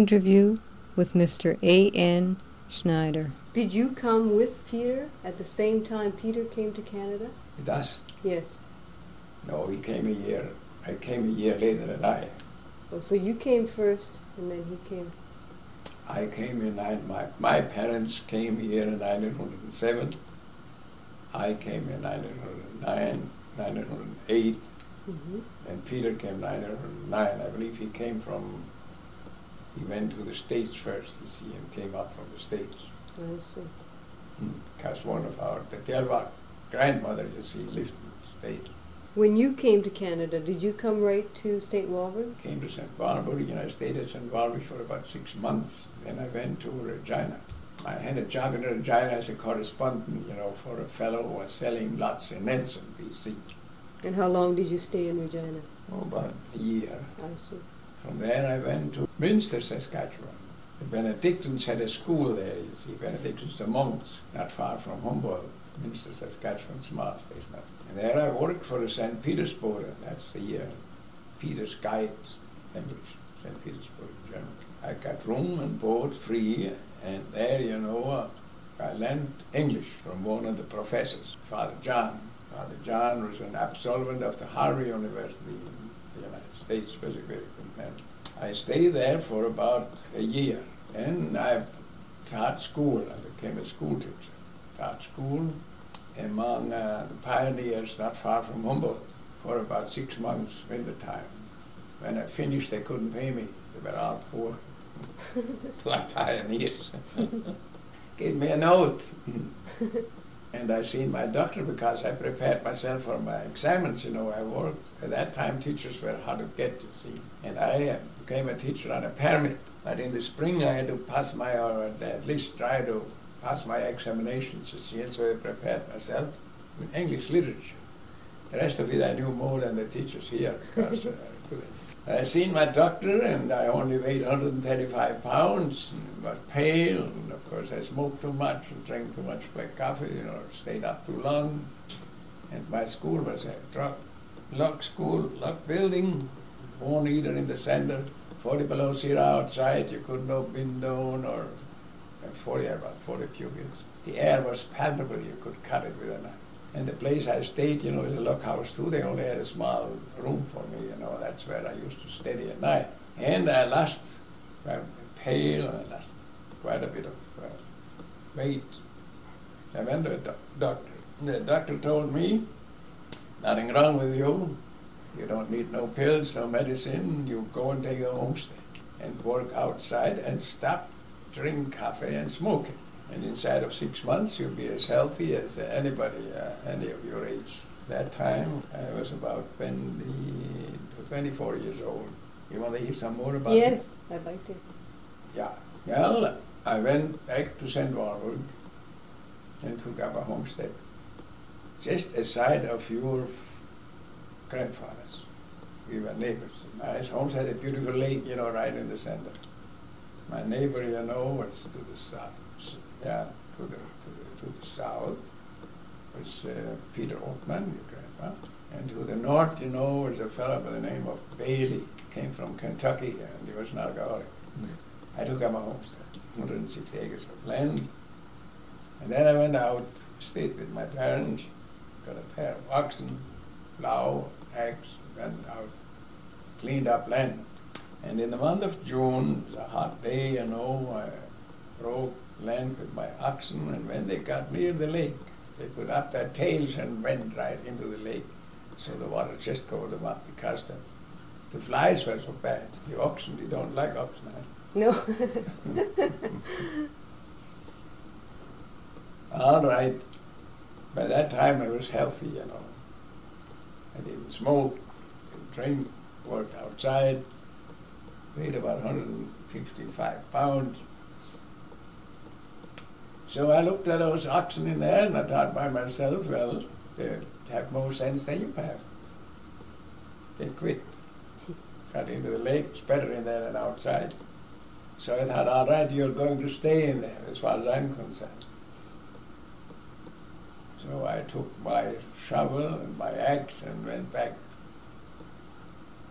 Interview with Mr. A.N. Schneider. Did you come with Peter at the same time Peter came to Canada? With us? Yes. No, he came a year. I came a year later than I. Oh, so you came first, and then he came. I came in my parents came here in 1907. I came in 1909, 1908, and Peter came 1909. I believe he went to the States first, you see, and came up from the States. I see. Because one of the Volga grandmother, you see, lived in the States. When you came to Canada, did you come right to St. Walburg? Came to St. Walburg, and I stayed at St. Walburg for about 6 months. Then I went to Regina. I had a job in Regina as a correspondent, for a fellow who was selling lots in Nelson, BC. And how long did you stay in Regina? Oh, about a year. I see. From there I went to Münster, Saskatchewan. The Benedictines had a school there, you see. Benedictines, the monks, not far from Humboldt. Münster, Saskatchewan, small station. And there I worked for the St. Petersburg, that's the Peter's Guide, English, St. Petersburg, German. I got room and board free, and there, I learned English from one of the professors, Father John. Father John was an absolvent of the Harvard University in the United States, was a very good man. I stayed there for about a year. Then I taught school. I became a school teacher. Taught school among the pioneers not far from Humboldt for about 6 months winter time. When I finished, they couldn't pay me. They were all poor, like pioneers. Gave me a note. And I seen my doctor because I prepared myself for my examens, I worked. At that time, teachers were hard to get, you see. And I became a teacher on a permit. But in the spring, I had to pass or at least try to pass my examinations, you see. And so I prepared myself with English literature. The rest of it I knew more than the teachers here, because I seen my doctor, and I only weighed 135 pounds, and was pale, and of course I smoked too much and drank too much black coffee, stayed up too long. And my school was a log school, log building, one heater in the center, 40 below zero outside, you couldn't open down, or about 40 cubits. The air was palpable, you could cut it with a knife. And the place I stayed, is a log house too. They only had a small room for me, That's where I used to study at night. And I lost, pale, and I lost quite a bit of weight. I went to a doctor. The doctor told me, nothing wrong with you. You don't need no pills, no medicine. You go and take a homestead and work outside and stop drink coffee and smoking. And inside of 6 months, you'll be as healthy as anybody, any of your age. That time, I was about 24 years old. You want to hear some more about it? Yes, I'd like to. Yeah. Well, I went back to St. Walburg and took up a homestead just aside of your grandfathers. We were neighbors. My homestead had a beautiful lake, right in the center. My neighbor, was to the south. Yeah, to the south was Peter Oatman, your grandpa. And to the north, was a fellow by the name of Bailey. Came from Kentucky, and he was an alcoholic. I took up a homestead, 160 acres of land. And then I went out, stayed with my parents, got a pair of oxen, plow, axe, went out, cleaned up land. And in the month of June, it was a hot day, I broke land with my oxen, and when they got near the lake, they put up their tails and went right into the lake. So the water just covered them up because the flies were so bad. The oxen, you don't like oxen, huh? No. All right. By that time I was healthy, I didn't smoke, didn't drink, worked outside, weighed about 155 pounds. So I looked at those oxen in there, and I thought by myself, well, they have more sense than you have. They quit. Got into the lake, it's better in there than outside. So I thought, all right, you're going to stay in there, as far as I'm concerned. So I took my shovel and my axe and went back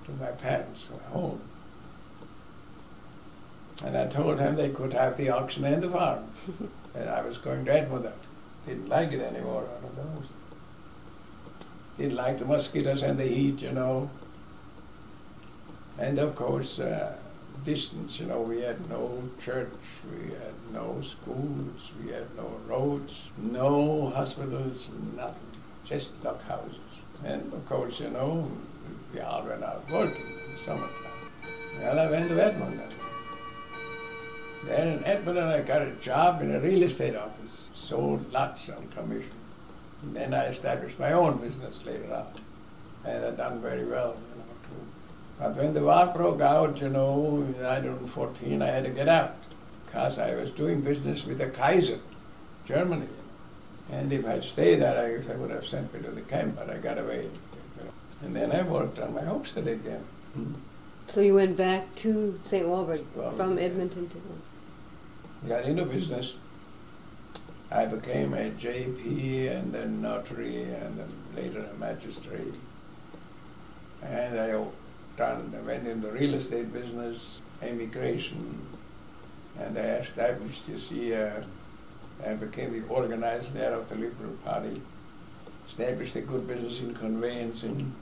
to my parents' home. And I told him they could have the oxen and the farm. And I was going to Edmonton. Didn't like it anymore, one of those. Didn't like the mosquitoes and the heat, you know. And of course, distance, you know, we had no church, we had no schools, we had no roads, no hospitals, nothing, just log houses. And of course, you know, we all went out working in the summertime. Well, I went to Edmonton. Then in Edmonton I got a job in a real estate office, sold lots on commission. And then I established my own business later on. And I done very well, you know, too. But when the war broke out, you know, in 1914, I had to get out because I was doing business with the Kaiser, Germany. And if I'd stayed there, I guess I would have sent me to the camp, but I got away. And then I worked on my homestead again. So you went back to St. Walburg Well, from yeah. Edmonton to... Got into business. I became a JP and then notary and then later a magistrate. And I went into the real estate business, immigration, and I established, you see, I became the organizer there of the Liberal Party, established a good business in conveyancing,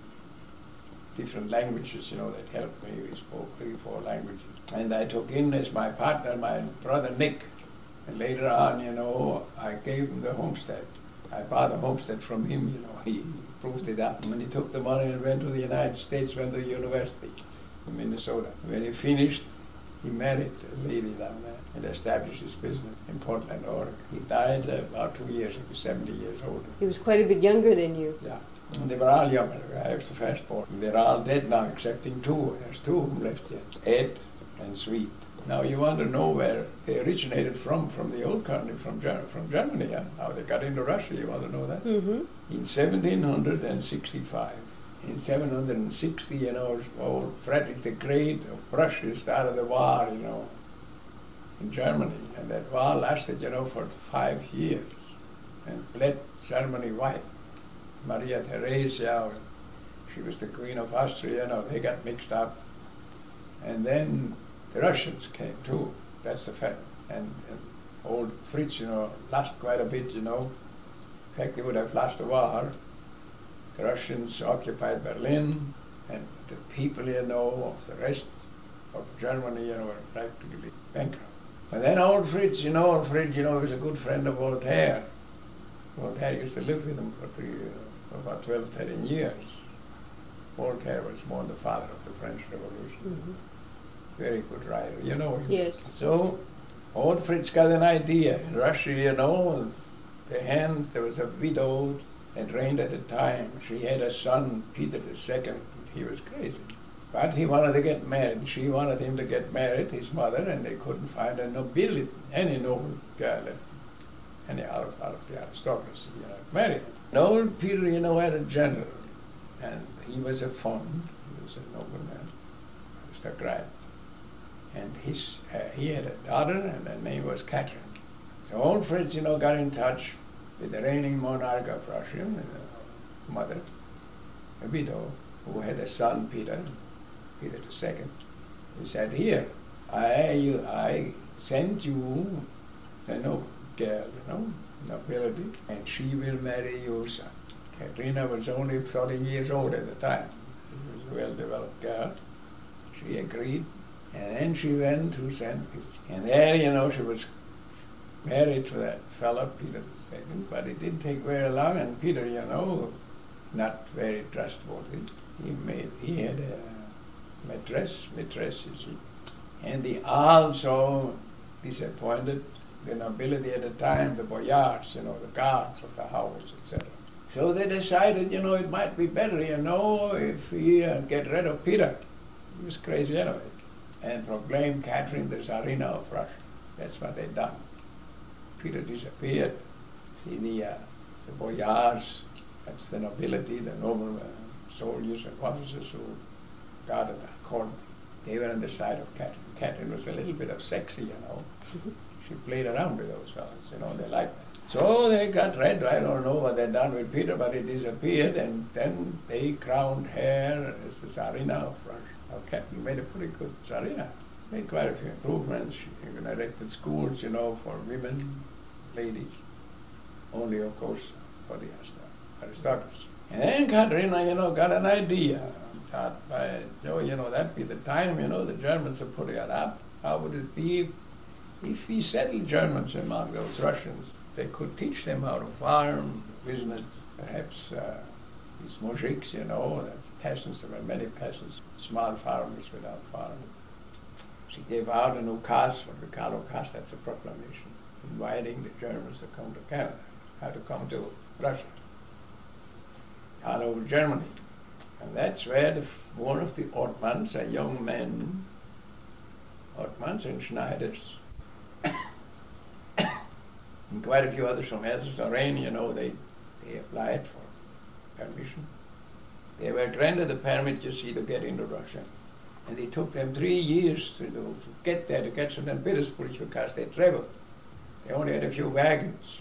different languages, you know, that helped me. We spoke 3 or 4 languages. And I took in as my partner my brother Nick. And later on, you know, I gave him the homestead. I bought a homestead from him, you know. He proved it up. And he took the money and went to the United States, went to university in Minnesota. When he finished, he married a lady down there and established his business in Portland, Oregon. He died about 2 years. He was 70 years old. He was quite a bit younger than you. Yeah. And they were all younger. I was the firstborn. They're all dead now, excepting 2. There's 2 of them left yet. Ed and Sweet. Now you want to know where they originated from the old country, from Germany, yeah? How they got into Russia, you want to know that? Mm-hmm. In 1765. In 760, you know, old Frederick the Great of Prussia started the war, you know, in Germany. And that war lasted, you know, for 5 years and bled Germany white. Maria Theresia, she was the Queen of Austria, you know, they got mixed up. And then the Russians came too, that's the fact. And old Fritz, you know, lost quite a bit, you know. In fact, they would have lost the war. The Russians occupied Berlin, and the people, you know, of the rest of Germany, you know, were practically bankrupt. But then old Fritz, you know, was a good friend of Voltaire. Voltaire used to live with him for about 12, 13 years. Voltaire was more the father of the French Revolution. Mm-hmm. Very good writer, you know him. Yes. So, old Fritz got an idea. In Russia, you know, there was a widow that reigned at the time. She had a son, Peter II. He was crazy. But he wanted to get married. She wanted him to get married, his mother, and they couldn't find a nobility, any noble girl, any out of the aristocracy, you know, married. And old Peter, you know, had a general, and he was a fond, he was a nobleman, aristocrat. And he had a daughter, and her name was Catherine. So old Fritz, you know, got in touch with the reigning monarch of Russia, a mother, a widow, who had a son, Peter II. He said, here, I sent you a noble girl, you know, nobility, and she will marry your son. Katrina was only 14 years old at the time. She was a well-developed girl. She agreed. And then she went to St. Petersburg. And there, you know, she was married to that fellow, Peter II, but it didn't take very long, and Peter, you know, not very trustworthy. He had a maîtresse, you see. And he also disappointed the nobility at the time, the boyars, you know, the guards of the house, etc. So they decided, you know, it might be better, you know, if we get rid of Peter. He was crazy anyway. And proclaimed Catherine the Tsarina of Russia. That's what they done. Peter disappeared. See, the boyars, that's the nobility, the noble soldiers and officers who guarded the court, they were on the side of Catherine. Catherine was a little bit of sexy, you know. She played around with those fellas, you know, they liked that. So they got rid. I don't know what they done with Peter, but he disappeared, and then they crowned her as the Tsarina of Russia. Okay, he made a pretty good Tsarina. made quite a few improvements. She even erected schools, for women, ladies, only, of course, for the aristocracy. And then Katrina, got an idea. Thought, by Joe, that'd be the time, the Germans are putting it up. How would it be if we settled Germans among those Russians? They could teach them how to farm, business, perhaps these mujiks, that's peasants. There were many peasants, small farmers without farming. She gave out an ukaz, what we call ukaz, that's a proclamation, inviting the Germans to come to Canada, to come to Russia, all over Germany. And that's where one of the Ortmans, a young man, Ortmans and Schneiders, and quite a few others from Elsass, rein, they applied for permission. They were granted the permit, to get into Russia. And it took them 3 years to get there, to get to St. Petersburg, because they traveled. They only had a few wagons.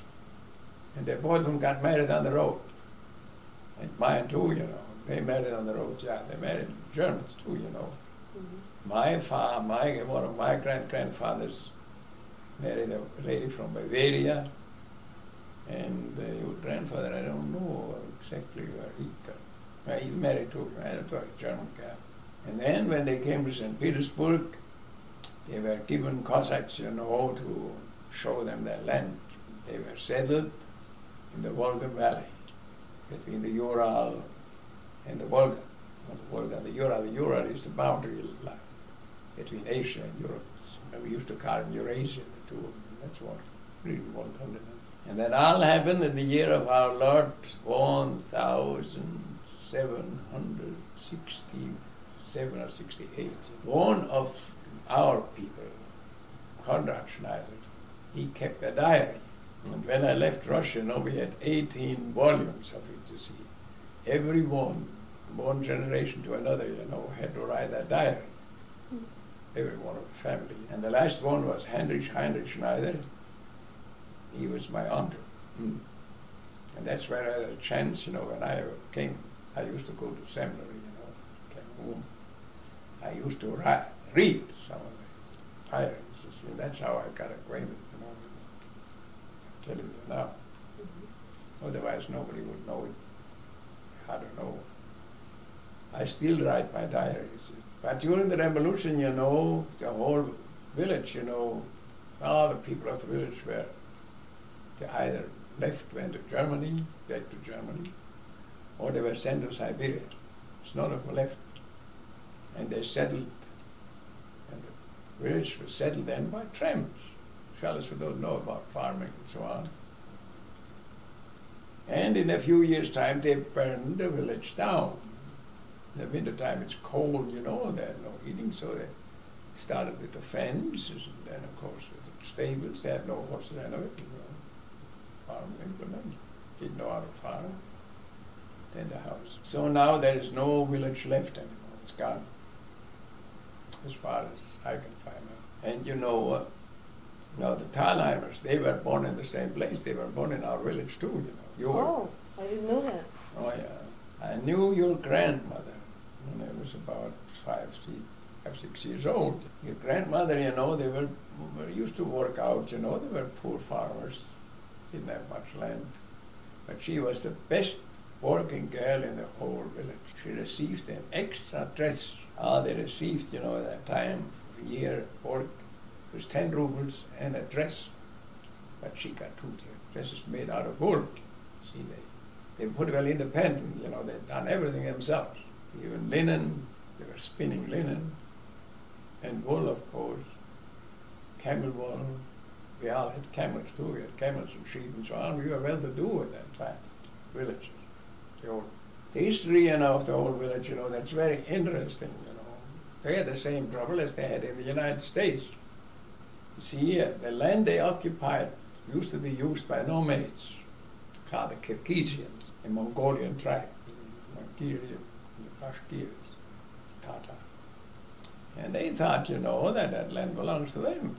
And they both of them got married on the road. And mine too, They married on the road, yeah. They married Germans too, Mm-hmm. One of my grandfathers married a lady from Bavaria. And your grandfather, I don't know exactly where he got. He married to a German guy. And then when they came to St. Petersburg, they were given Cossacks, to show them their land. They were settled in the Volga Valley, between the Ural and the Volga. Not the Volga and the Ural. The Ural is the boundary line between Asia and Europe. And we used to call it Eurasia, the two of them. That's really one continent. And that all happened in the year of our Lord 1767 or 68. One of our people, Konrad Schneider, he kept a diary. And when I left Russia, we had 18 volumes of it, you see. Every one generation to another, had to write a diary. Every one of the family. And the last one was Heinrich Schneider. He was my uncle. And that's where I had a chance, when I came. I used to go to seminary, came home. I used to read some of the diaries. And that's how I got acquainted, I'm telling you now. Mm-hmm. Otherwise, nobody would know it. I don't know. I still write my diaries. But during the revolution, the whole village, all the people of the village were, they either went to Germany, back to Germany, or they were sent to Siberia. There's none of them left. And they settled, and the village was settled then by tramps, fellows who don't know about farming and so on. And in a few years' time, they burned the village down. In the winter time, it's cold, they had no heating, so they started with the fences, and then, of course, with the stables. They had no horses and everything, farming implements. Didn't know how to farm. Then the house. So now there is no village left anymore. It's gone, as far as I can find out. And the Thalheimers, they were born in the same place. They were born in our village too, Oh, I didn't know that. Oh, yeah. I knew your grandmother when I was about 5, 6 years old. Your grandmother, they were used to work out, they were poor farmers, didn't have much land. But she was the best working girl in the whole village. She received an extra dress. All they received, at that time, for a year work, was 10 rubles and a dress. But she got 2 dresses made out of wool. See, they put well independent, they'd done everything themselves. Even linen, they were spinning linen, and wool, of course, camel wool. We all had camels too, we had camels and sheep and so on. We were well to do at that time, villages. The history, of the whole village, that's very interesting, They had the same trouble as they had in the United States. You see, the land they occupied used to be used by nomads, called the Kirghizians, a Mongolian tribe, the Bashkirs, Tatar. And they thought, that land belongs to them,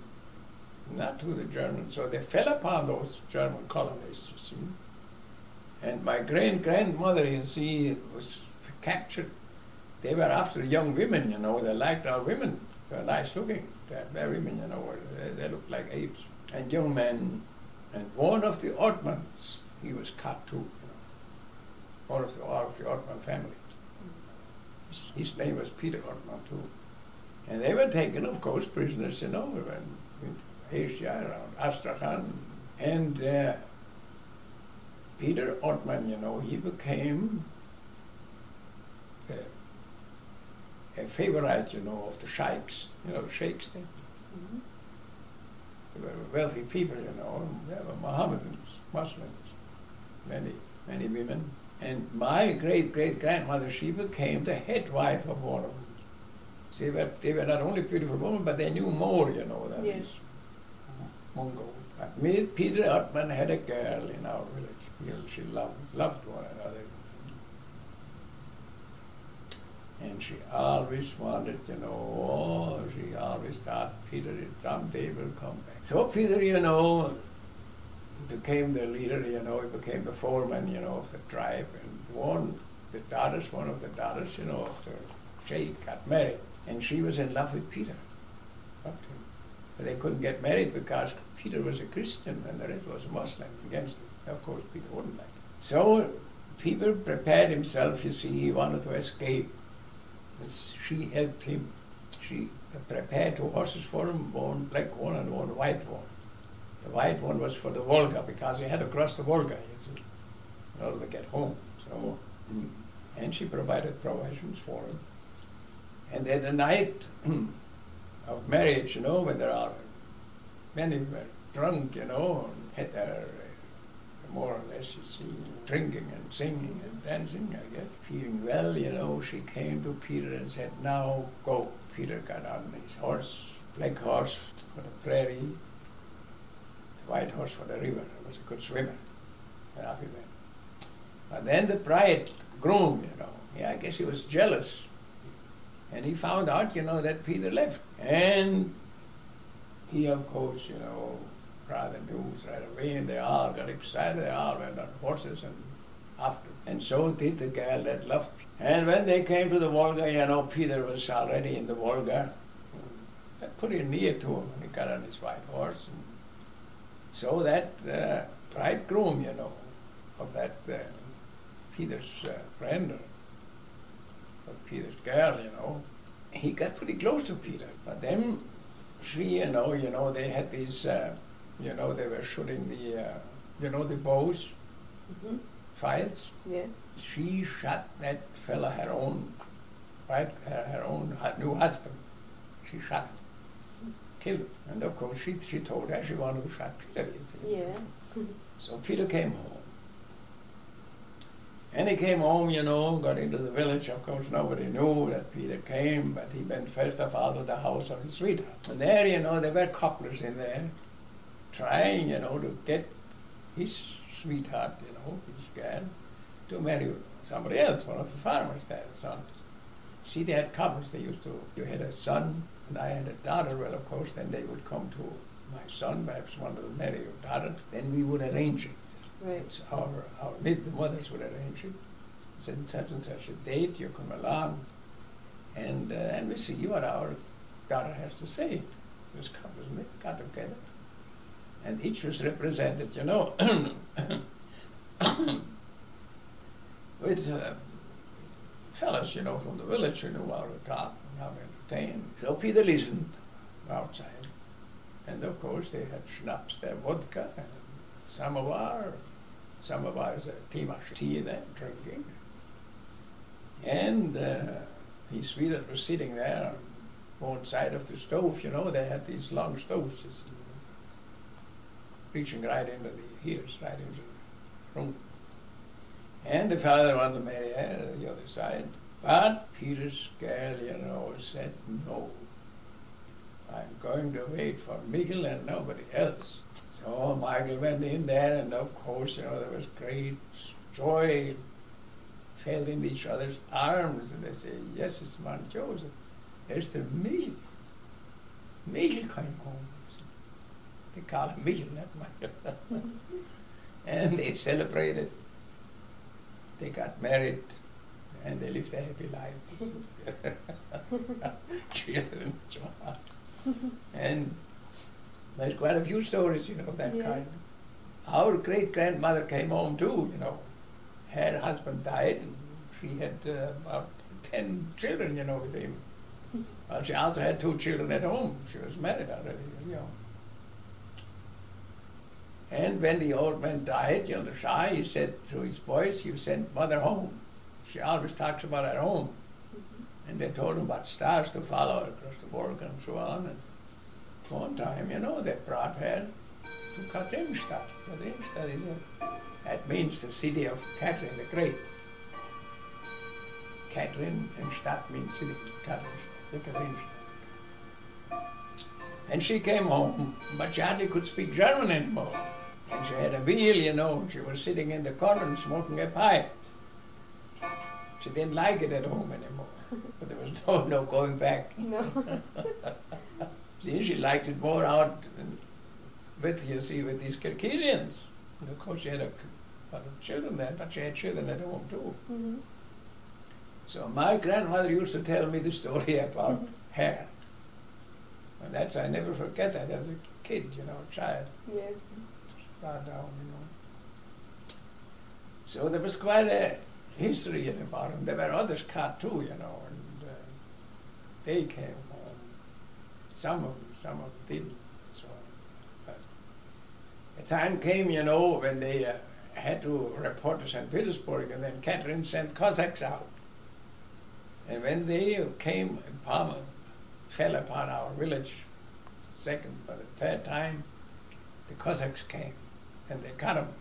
not to the Germans. So they fell upon those German colonists, you see. And my great-grandmother, was captured. They were after young women, they liked our women. They were nice looking. Their women, they looked like apes. And young men. And one of the Ottomans, he was cut too, One of the Ottoman family. His name was Peter Ottoman too. And they were taken, of course, prisoners, in Asia, around Astrakhan. And Peter Ottoman, he became a favorite, of the sheikhs, the sheikhs thing. Mm-hmm. They were wealthy people, they were Mohammedans, Muslims, many women. And my great-great-grandmother, she became the head wife of one of them. They were not only beautiful women, but they knew more, than yes. these Mongols. But Peter Ottoman had a girl in our village. She loved one another. And she always wanted, she always thought Peter someday will come back. So Peter, became the leader, he became the foreman, of the tribe. And one of the daughters, of the sheikh got married. And she was in love with Peter. But they couldn't get married because Peter was a Christian and the rest was a Muslim against him. Of course, Peter wouldn't like it. So Peter prepared himself, he wanted to escape. She helped him. She prepared 2 horses for him, one black one and one white one. The white one was for the Volga, because he had to cross the Volga, in order to get home. So, and she provided provisions for him. And at the night of marriage, when there are many were drunk, and had their more or less, drinking and singing and dancing, I guess. Feeling well, she came to Peter and said, now go. Peter got on his horse, black horse for the prairie, the white horse for the river. He was a good swimmer. And off he went. But then the bridegroom, I guess he was jealous. And he found out, that Peter left. And he, of course, brought the news right away, and they all got excited. They all went on horses and after. And so did the girl that loved Peter. And when they came to the Volga, Peter was already in the Volga. Pretty near to him, and he got on his white horse. And so that bridegroom, of that Peter's friend, or Peter's girl, he got pretty close to Peter. But then she, they had these, they were shooting the bows, fights. Yeah. She shot that fella, her own new husband. She shot him, killed him. And of course she told her she wanted to shot Peter. Yeah. So Peter came home. And he came home, got into the village. Of course, nobody knew that Peter came, but he went first of all to the house of his sweetheart. And there, there were couplers in there trying, to get his sweetheart, his girl, to marry somebody else, one of the farmers there, sons. See, they had couples. You had a son, and I had a daughter. Well, of course, then they would come to my son, perhaps wanted to marry your daughter. Then we would arrange it. Right. The mothers would arrange it. Said such and such a date, you come along, and we see what our daughter has to say. Those couples, and they got together. And each was represented, with fellas, from the village who knew how to talk and how to entertain. So Peter listened outside. And of course they had schnapps there, vodka, and samovar. Samovar is a tea there, drinking. And his sweetheart was sitting there on one side of the stove, they had these long stoves, reaching right into the ears, right into the room. And the father wanted to marry her on the other side. But Peter's girl, said, no. I'm going to wait for Michael and nobody else. So Michael went in there, and of course, there was great joy, felt in each other's arms, and they say, yes, it's man Joseph. There's the Michael. Michael came home. They call him Michael, not Michael. And they celebrated. They got married, and they lived a happy life. Children, so on. And there's quite a few stories, that kind. Our great-grandmother came home too, Her husband died, and she had about 10 children, with him. Well, she also had 2 children at home. She was married already, And when the old man died, the Shah, he said to his boys, you send mother home. She always talks about her home. And they told him about stars to follow across the Volga and so on. And one time, they brought her to Katrinstadt. Katrinstadt that means the city of Catherine the Great. Catherine and Stadt means city, Katrinstadt. And she came home, but she hardly could speak German anymore. And she had a wheel, and she was sitting in the corner and smoking a pipe. She didn't like it at home anymore, but there was no going back. No. See, she liked it more out with these Circassians. And of course, she had a lot of children there, but she had children at home too. Mm-hmm. So my grandmother used to tell me the story about her. And I never forget that as a kid, a child. Yeah. Far down, So there was quite a history about them. There were others caught too, and they came home. Some of them didn't. So, but the time came, when they had to report to St. Petersburg, and then Catherine sent Cossacks out. And when they came, Palmer fell upon our village, second but the third time, the Cossacks came, and they cut them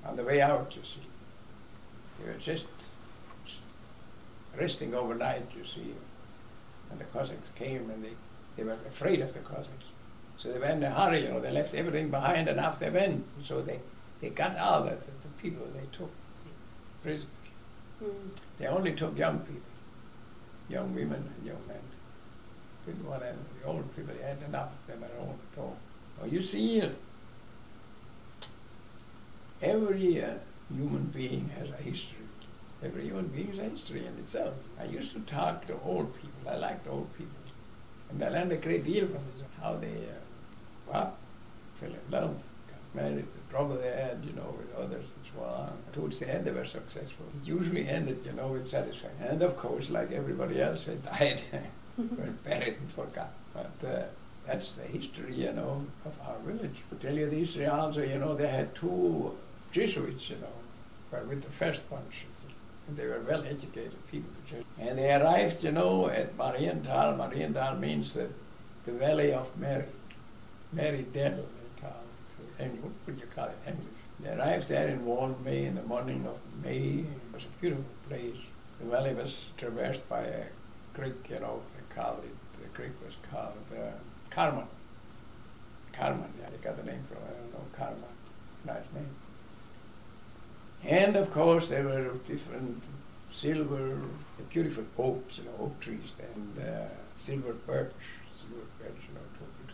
on the way out, you see. They were just resting overnight, you see, and the Cossacks came, and they were afraid of the Cossacks. So they went in a hurry, they left everything behind, and off they went. So they got all the people they took prisoners. Mm. They only took young people, young women and young men. Didn't want any of the old people. They had enough of them at all. Well, you see, every human being has a history. Every human being has a history in itself. I used to talk to old people. I liked old people. And I learned a great deal from them, how they fell in love, got married, the trouble they had, with others and so on. Towards the end they were successful. It usually ended, with satisfaction. And of course, like everybody else, they died, were buried and forgot. But that's the history, of our village. To tell you the history also, they had 2 Jesuits, were with the first bunch. And they were well-educated people. And they arrived, at Marienthal. Marienthal means the Valley of Mary. Mary Dell, they call it. What would you call it in English? They arrived there in warm May, in the morning of May. It was a beautiful place. The valley was traversed by a creek, they called it. The creek was called Carmen. Carmen, yeah, they got the name from it. I don't know, Carmen. Nice name. And of course, there were different silver, beautiful oaks, oak trees, and silver birch,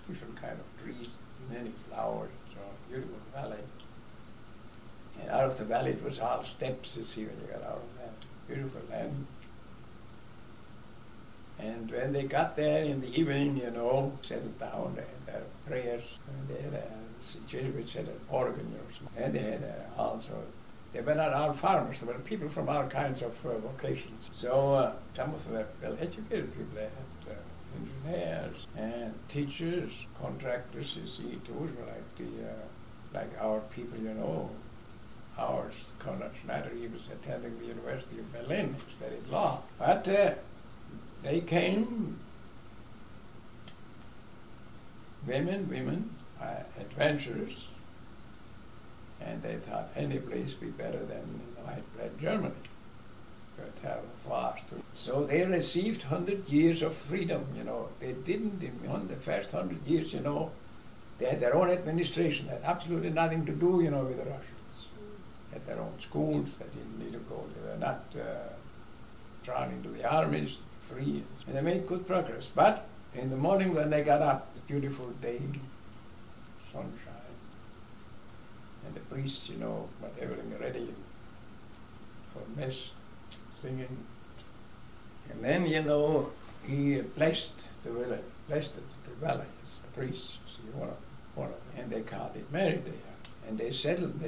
different kind of trees, many flowers, so beautiful valley. And out of the valley, it was all steps, you see, when you got out of that beautiful land. And when they got there in the evening, settled down, they had their prayers, and they had the Jesuits had an organ, and they had also. They were not all farmers, there were people from all kinds of vocations. So some of them were well-educated people. They had engineers and teachers, contractors, you see, too, like our people, ours, Conrad Schneider, he was attending the University of Berlin, he studied law. But they came, women, adventurers, and they thought any place be better than white-bread Germany. They travel fast. So they received 100 years of freedom, They didn't, in the first 100 years, they had their own administration, had absolutely nothing to do, with the Russians. They had their own schools, they didn't need to go, they were not drawn into the armies, free, and they made good progress. But in the morning when they got up, the beautiful day, sunshine, and the priests, got everything ready for mess. singing. And then, he blessed the village, blessed the valley as a priest. See, and they called it married there. And they settled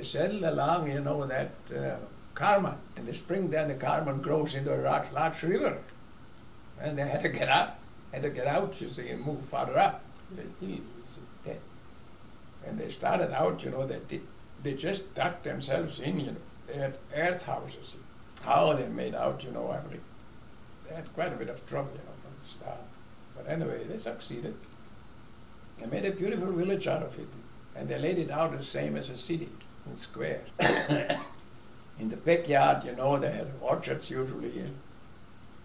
along, that Carmen. In the spring then the Carmen grows into a large river. And they had to get out, you see, and move farther up. And they started out, they just dug themselves in, They had earth houses. How they made out, they had quite a bit of trouble, from the start. But anyway, they succeeded. They made a beautiful village out of it. And they laid it out the same as a city, in squares. In the backyard, they had orchards usually. And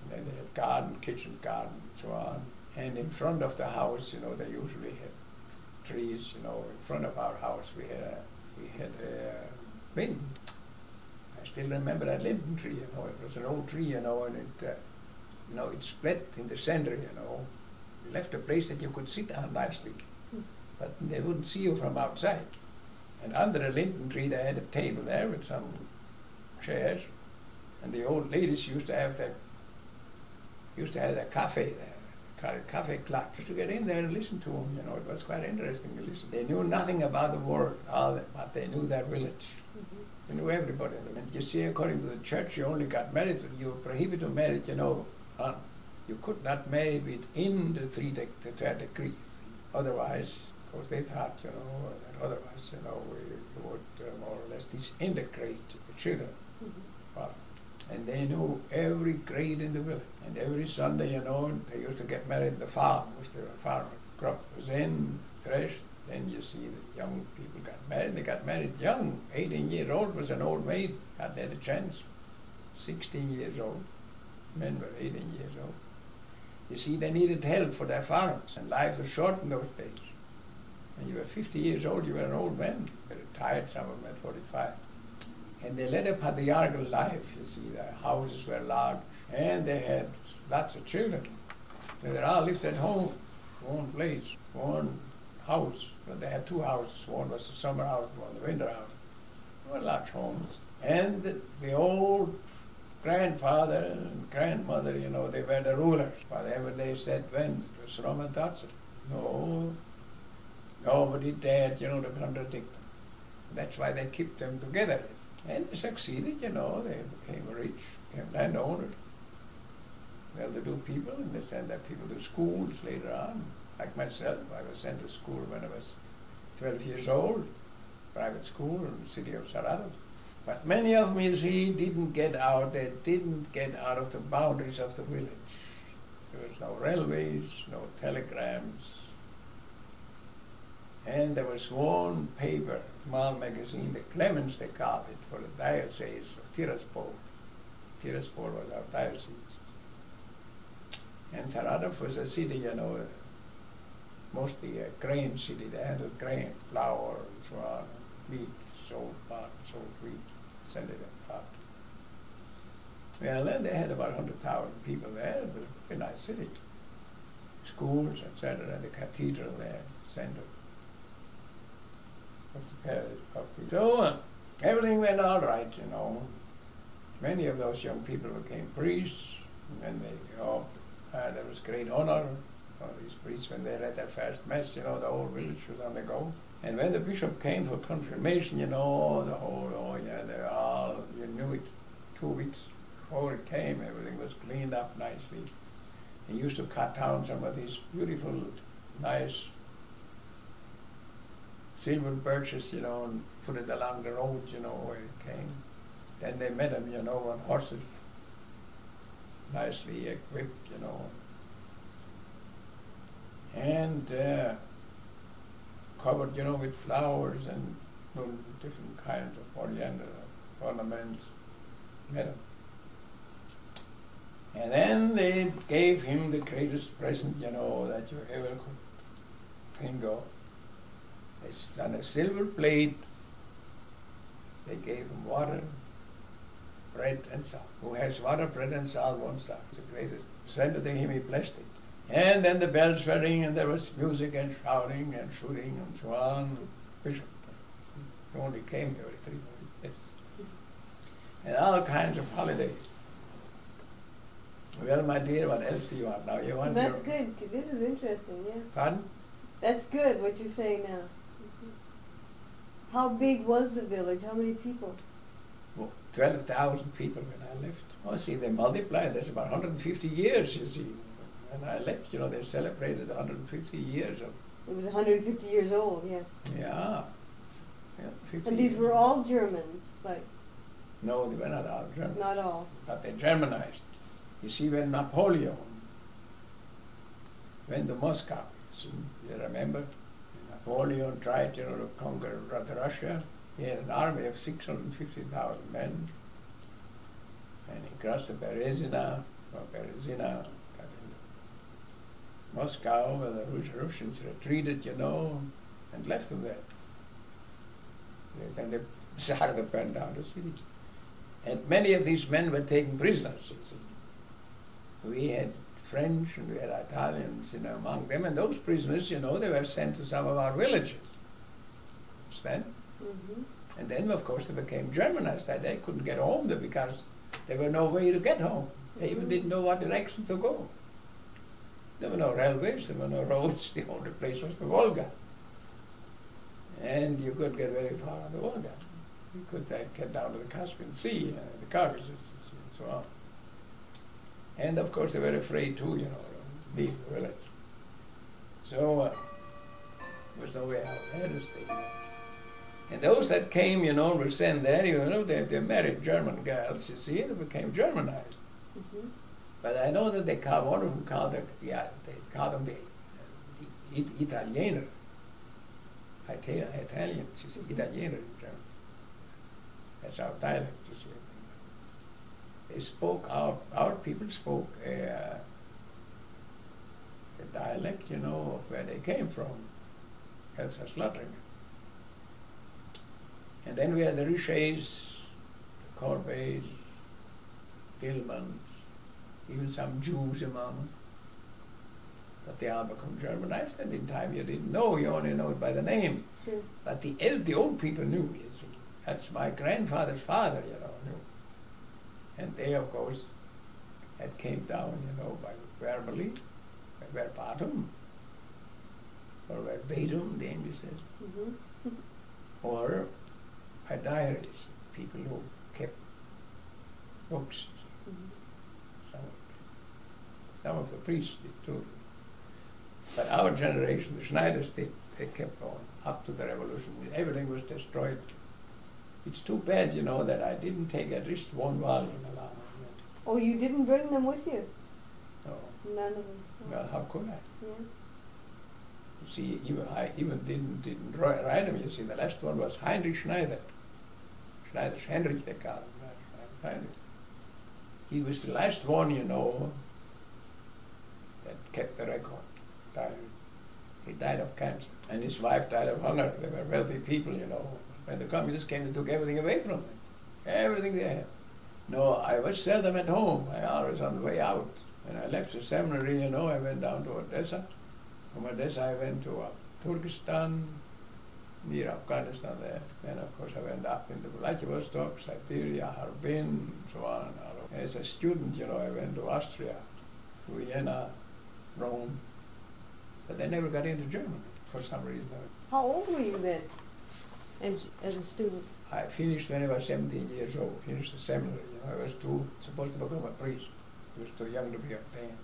then they had garden, kitchen garden, and so on. And in front of the house, they usually had trees, in front of our house we had a linden. I still remember that linden tree, it was an old tree, and it split in the center, You left a place that you could sit on nicely, but they wouldn't see you from outside. And under the linden tree they had a table there with some chairs, and the old ladies used to have their cafe there. Called it Cafe Club, just to get in there and listen to them, it was quite interesting to listen. They knew nothing about the world, but they knew their village. They knew everybody. And you see, according to the church, you only got married, you were prohibited to marry, you could not marry within the third degree. Otherwise, of course, they thought, that otherwise, you would more or less disintegrate the children. And they knew every grade in the village. And every Sunday, they used to get married in the farm, which the farmer crop was in, threshed. Then you see the young people got married. They got married young. 18 years old was an old maid. Hadn't had a chance. 16 years old. Men were 18 years old. You see, they needed help for their farms. And life was short in those days. When you were 50 years old, you were an old man. You were retired, some of them at 45. And they led a patriarchal life, you see. Their houses were large, and they had lots of children. They all lived at home, one place, one house. But they had two houses. One was the summer house, one the winter house. They were large homes. And the old grandfather and grandmother, they were the rulers. Whatever they said went. It was Roman thoughts. No, nobody dared, to contradict them. That's why they kept them together. And they succeeded, they became rich, became landowners, well-to-do people, and they sent their people to schools later on. Like myself, I was sent to school when I was 12 years old, private school in the city of Saratoga. But many of them, you see, didn't get out. They didn't get out of the boundaries of the village. There was no railways, no telegrams. And there was one paper, small magazine, the Clemens they called it, for the diocese of Tiraspol. Tiraspol was our diocese. And Saratov was a city, mostly a grain city. They handled grain, flour, and so on, wheat, sold pot, sold wheat, sent it out. Well, then they had about 100,000 people there. It was a very nice city. Schools, etc., the cathedral there, center. So everything went all right, Many of those young people became priests, and there was great honor for these priests when they read their first mass. The whole village was on the go. And when the bishop came for confirmation, they all, you knew it 2 weeks before it came, everything was cleaned up nicely. He used to cut down some of these beautiful, nice silver birches, and put it along the road, where it came. Then they met him, on horses, nicely equipped, and covered, with flowers and different kinds of ornaments. Met him. And then they gave him the greatest present, that you ever could think of. It's on a silver plate. They gave him water, bread, and salt. Who has water, bread, and salt won't stop. It's the greatest. Sent it to him, he blessed it. And then the bells were ringing, and there was music and shouting and shooting and so on. Bishop, he only came every 3 months. And all kinds of holidays. Well, my dear, what else do you want now? You want That's your... good. This is interesting, yeah. Pardon? That's good, what you're saying now. How big was the village? How many people? Well, 12,000 people when I left. Oh, see, they multiplied. That's about 150 years, you see. When I left, you know, they celebrated 150 years of... It was 150 years old, yeah. Yeah. Yeah, 50 And these years. were all Germans, like, No, they were not all German. not all. But they Germanized. You see, when Napoleon went to Moscow, you remember? Napoleon tried, you know, to conquer Russia. He had an army of 650,000 men. And he crossed the Berezina, got into Moscow, where the Russians retreated, you know, and left them there. Then they started to burn down the city. And many of these men were taken prisoners, you see. We had French and we had Italians, you know, among them, and those prisoners, you know, they were sent to some of our villages. Understand? Mm-hmm. And then, of course, they became Germanized. They couldn't get home there because there were no way to get home. They even didn't know what direction to go. There were no railways, there were no roads. The only place was the Volga. And you couldn't get very far on the Volga. You could get down to the Caspian Sea, the Caucasus, and so on. And of course they were afraid too, you know, to leave the village. So there was no way out. They had to stay there. And those that came, you know, were sent there, you know, they married German girls, you see, and they became Germanized. Mm-hmm. But I know that they called, one of them called, they called them the Italiener. Italians, you see, Italiener in German. That's our dialect, you see. They spoke, our people spoke the dialect, you know, of where they came from, Elsass-Lothringen. And then we had the Richets, the Corbeys, Gilmans, even some Jews among them. But they all become Germanized, and in time you didn't know, you only know it by the name. Sure. But the old people knew, you see. That's my grandfather's father, you know, knew. And they, of course, had came down, you know, by verbally, by verbatim, or verbatim, the English says, Mm-hmm. or by diaries, people who kept books. Mm-hmm. Some of the priests did too. But our generation, the Schneiders did, they kept going up to the revolution. Everything was destroyed. It's too bad, you know, that I didn't take at least one volume along. Oh, you didn't bring them with you? No. None of them? No. Well, how could I? Yeah. You see, I even didn't write them. You see, the last one was Heinrich Schneider. Schneider's Heinrich, they called him. Heinrich. He was the last one, you know, that kept the record. He died of cancer, and his wife died of hunger. They were wealthy people, you know. When the communists came, they took everything away from them. Everything they had. No, I was seldom at home. I always on the way out. When I left the seminary, you know, I went down to Odessa. From Odessa, I went to Turkestan, near Afghanistan there. Then, of course, I went up into Vladivostok, Siberia, Harbin, and so on. And as a student, you know, I went to Austria, to Vienna, Rome. But I never got into German for some reason. How old were you then, as a student? I finished when I was 17 years old, finished the seminary. You know, I was supposed to become a priest. I was too young to be ordained.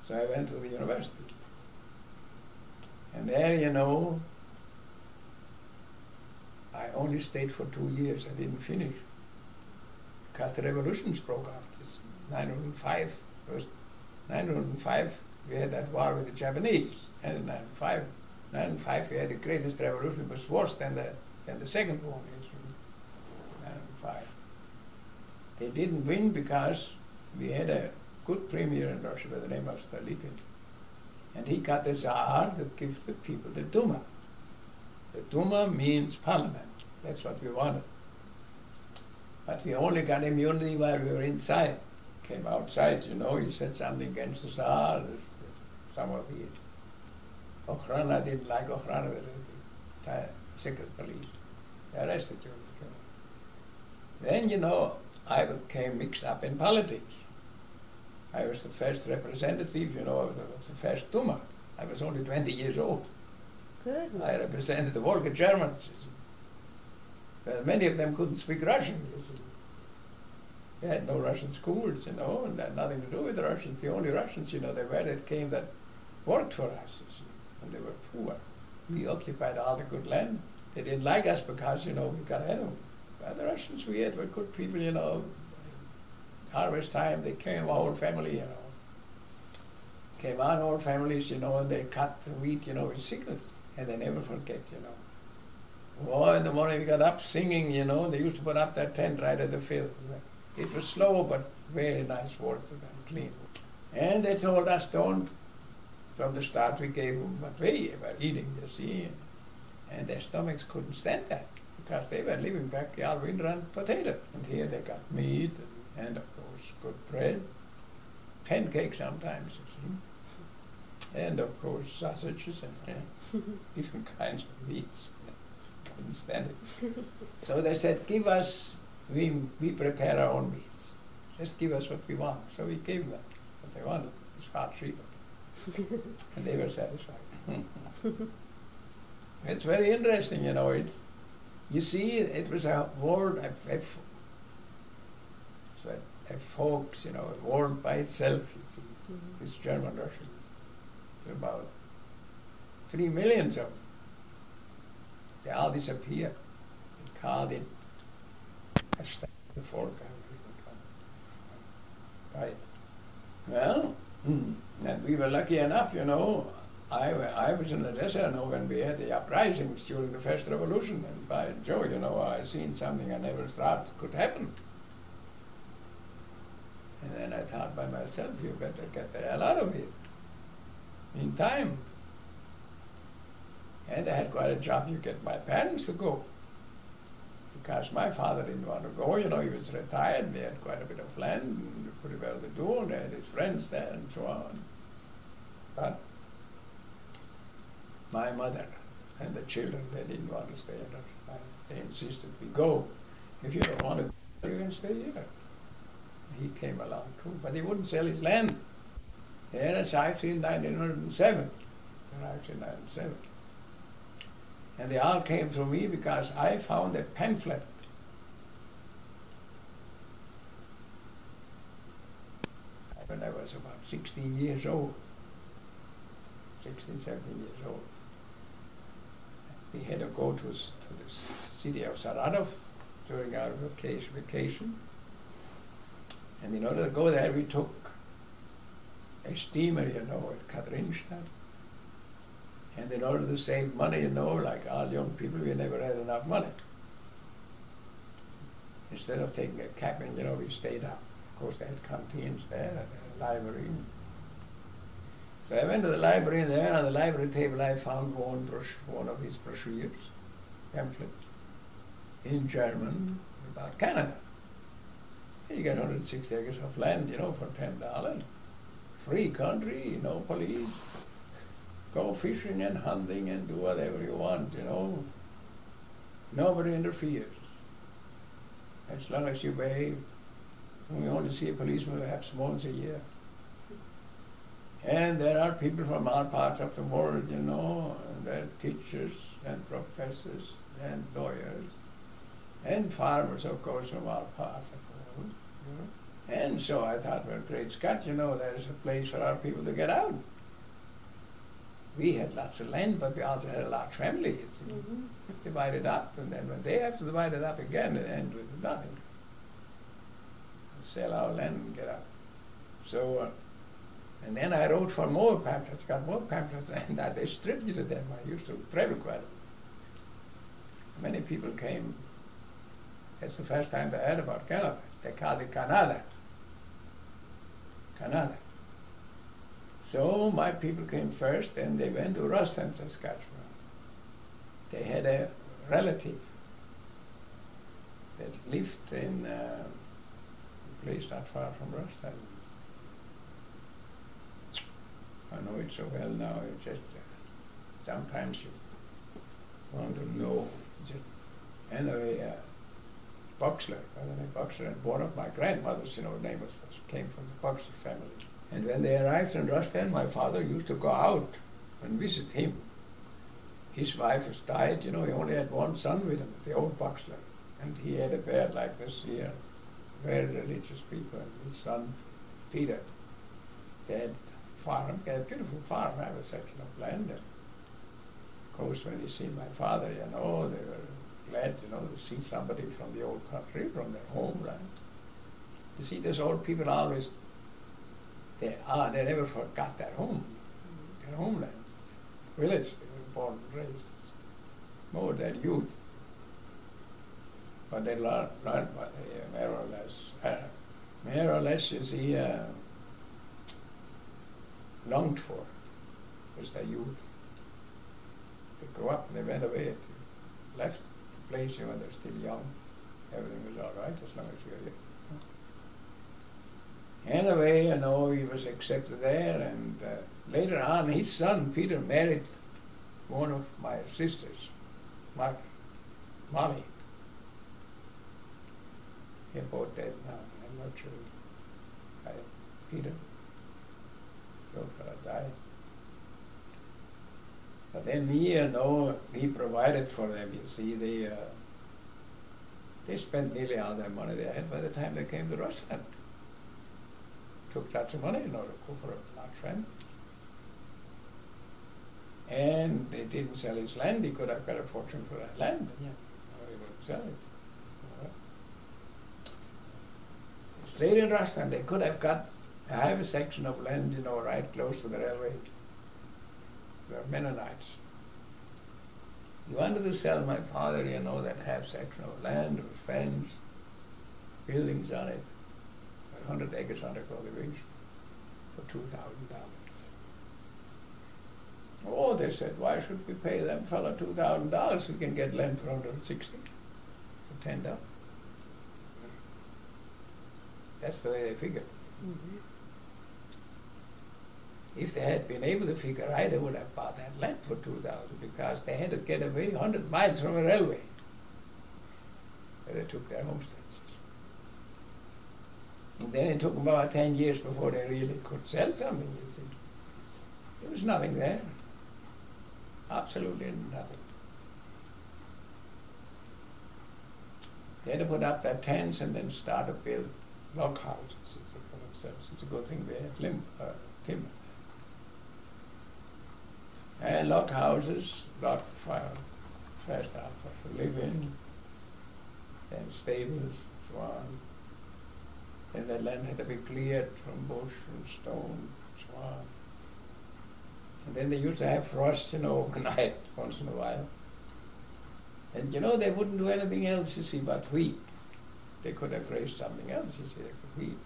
So I went to the university. And there, you know, I only stayed for 2 years. I didn't finish. Because the revolutions broke out. It's 905. It was 905. We had that war with the Japanese. And in 905 we had the greatest revolution. It was worse than the second one. 905. They didn't win because we had a good premier in Russia by the name of Stolypin. And he got the Tsar that gives the people the Duma. The Duma means parliament. That's what we wanted. But we only got immunity while we were inside. Came outside, you know, he said something against the Tsar. Some of the Okhrana didn't like Okhrana, the secret police. They arrested you. Then, you know, I became mixed up in politics. I was the first representative, of the first Duma. I was only 20 years old. Good. I represented the Volga Germans. You see. Well, many of them couldn't speak Russian, you see. They had no Russian schools, and had nothing to do with the Russians. The only Russians, they were that came that worked for us, you see, and they were poor. We occupied all the good land. They didn't like us because, we got ahead of them. But the Russians we had were good people, Harvest time, they came, our whole family, Came on, all families, and they cut the wheat, with sickles. And they never forget, Oh, in the morning they got up singing, they used to put up their tent right at the field. It was slow, but very nice work and clean. And they told us, don't, from the start we gave them what we were eating, you see. And their stomachs couldn't stand that, because they were living back all winter on potato. And here they got meat, and of course, good bread, 10 cakes sometimes, you see. And of course, sausages and different kinds of meats. Couldn't stand it. So they said, give us, we prepare our own meats. Just give us what we want. So we gave them what they wanted. It was far cheaper. And they were satisfied. It's very interesting, you see, it was a world, a folks, a world by itself, you see, this German Russian. About 3 million of them. They all disappeared. They called it the Volga. Right. Well, and we were lucky enough, I was in Odessa, when we had the uprisings during the first revolution, and by Joe, I seen something I never thought could happen. And then I thought by myself, you better get the hell out of here in time. And I had quite a job to get my parents to go, because my father didn't want to go, he was retired, and he had quite a bit of land, and pretty well to do, and they had his friends there, and so on. But my mother and the children, they didn't want to stay in Russia. They insisted we go. If you don't want to go, you can stay here. He came along too, but he wouldn't sell his land. There is actually in 1907. And they all came through me because I found a pamphlet. When I was about 16 years old, 16, 17 years old. We had to go to the city of Saratov during our vacation. And in order to go there, we took a steamer, at Katrinstadt. And in order to save money, like all young people, we never had enough money. Instead of taking a cabin, we stayed up. Of course, they had canteens there, a library. So I went to the library, and there on the library table I found one of his brochures, pamphlet, in German, about Canada. You get 106 acres of land, for $10. Free country, no police. Go fishing and hunting and do whatever you want, Nobody interferes. As long as you behave. We only see a policeman perhaps once a year. And there are people from all parts of the world, and there are teachers and professors and lawyers and farmers, of course, from all parts of the world. And so I thought, well, great Scott, there's a place for our people to get out. We had lots of land, but we also had a large family. It's divided up, and then when they have to divide it up again, it ends with nothing. Sell our land and get out. So, and then I wrote for more pamphlets, got more pamphlets, and I distributed them. I used to travel quite a bit. Many people came. That's the first time they heard about Canada. They called it Canada. Canada. So my people came first, and they went to Ruston, Saskatchewan. They had a relative that lived in a place not far from Ruston. I know it so well now. It's just sometimes you want to know. Anyway, Boxler, by the name Boxler, and one of my grandmothers, name came from the Boxer family. And when they arrived in Rushden, my father used to go out and visit him. His wife has died, he only had one son with him, the old Boxler. And he had a beard like this here, very religious people, and his son, Peter. They had a beautiful farm, I have a section of land. And of course, when you see my father, they were glad, to see somebody from the old country, from their homeland. You see, those old people always, they never forgot their home, their homeland, village they were born and raised. More than youth. But they learned what they more or less, you see, longed for was their youth. They grew up and they went away, left the place, they're still young. Everything was all right as long as you're young. Anyway, he was accepted there, and later on, his son, Peter, married one of my sisters, Molly. They're both dead now. I'm not sure. Peter, the old fellow died. But then he provided for them. You see, they spent nearly all their money they had by the time they came to Russland. Took lots of money in order to go for a large family. And they didn't sell his land. He could have got a fortune for that land. Yeah. Or he wouldn't sell it. Stayed in Russland. They could have got a half section of land, right close to the railway. They were Mennonites. He wanted to sell my father, that half section of land with fence, buildings on it, 100 acres under cultivation, for $2,000. Oh, they said, why should we pay them fellow $2,000? We can get land for $160 for $10. That's the way they figured. Mm-hmm. If they had been able to figure right, they would have bought that land for $2,000 because they had to get away 100 miles from a railway where they took their homesteads. And then it took about 10 years before they really could sell something, you see. There was nothing there. Absolutely nothing. They had to put up their tents and then start to build log houses for themselves. It's a good thing they had timber. And log houses, log first house to live in, then stables, so on. Then that land had to be cleared from bush and stone, so on. And then they used to have frost, overnight, once in a while. And they wouldn't do anything else, you see, but wheat. They could have raised something else, you see, they could wheat,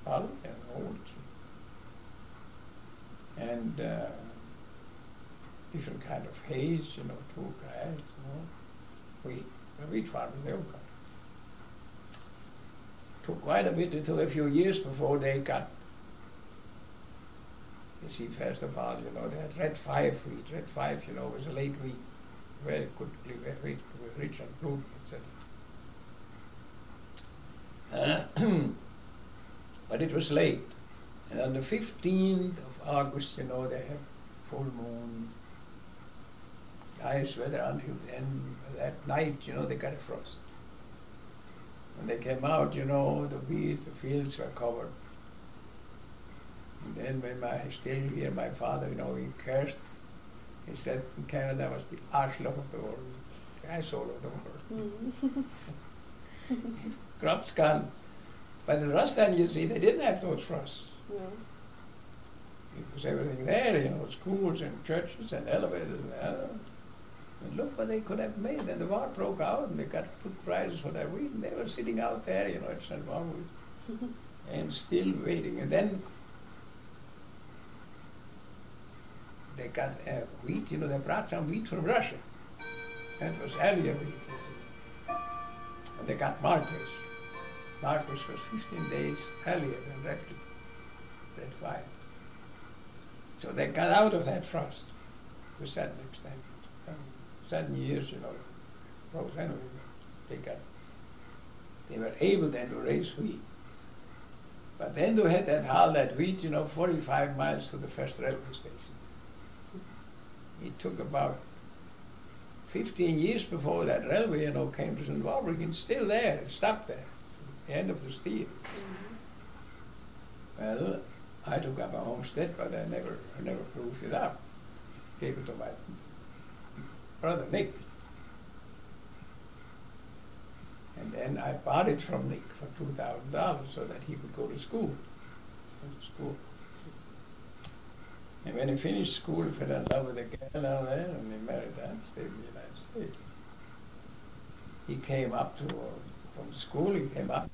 barley and oats. And different kind of hays, tall grass, wheat. The wheat farmers, they all got. Took quite a bit, until a few years before they got, you see, first of all, they had red 5 wheat. Red 5, was a late wheat, very quickly, very rich and gluten, etc. But it was late. And on the 15th of August, they have full moon, nice weather until then. That night, they got a frost. When they came out, the wheat, the fields were covered. And then when my father, he cursed. He said, Canada was the arseloch of the world, the asshole of the world. Mm-hmm. Crops gone. But in Russland, you see, they didn't have those frosts. No. It was everything there, schools and churches and elevators. And look what they could have made. And the war broke out, and they got good prices for their wheat, and they were sitting out there, at St. Margaret, and still waiting. And then they got wheat, they brought some wheat from Russia. That was earlier wheat, you see. And they got Marcus. Marcus was 15 days earlier than Red 5. So they got out of that frost to a certain extent. 7 years, froze anyway, they got They were able then to raise wheat. But then they had that haul that wheat, 45 miles to the first railway station. It took about 15 years before that railway, came to St. Warburg, and still there, it stopped there. It's the end of the steel. Well, I took up a homestead, but I never proved it up. Gave it to my brother Nick. And then I bought it from Nick for $2,000 so that he could go to school. And when he finished school, he fell in love with a girl down there, and he married her and stayed in the United States. He came up from school, he came up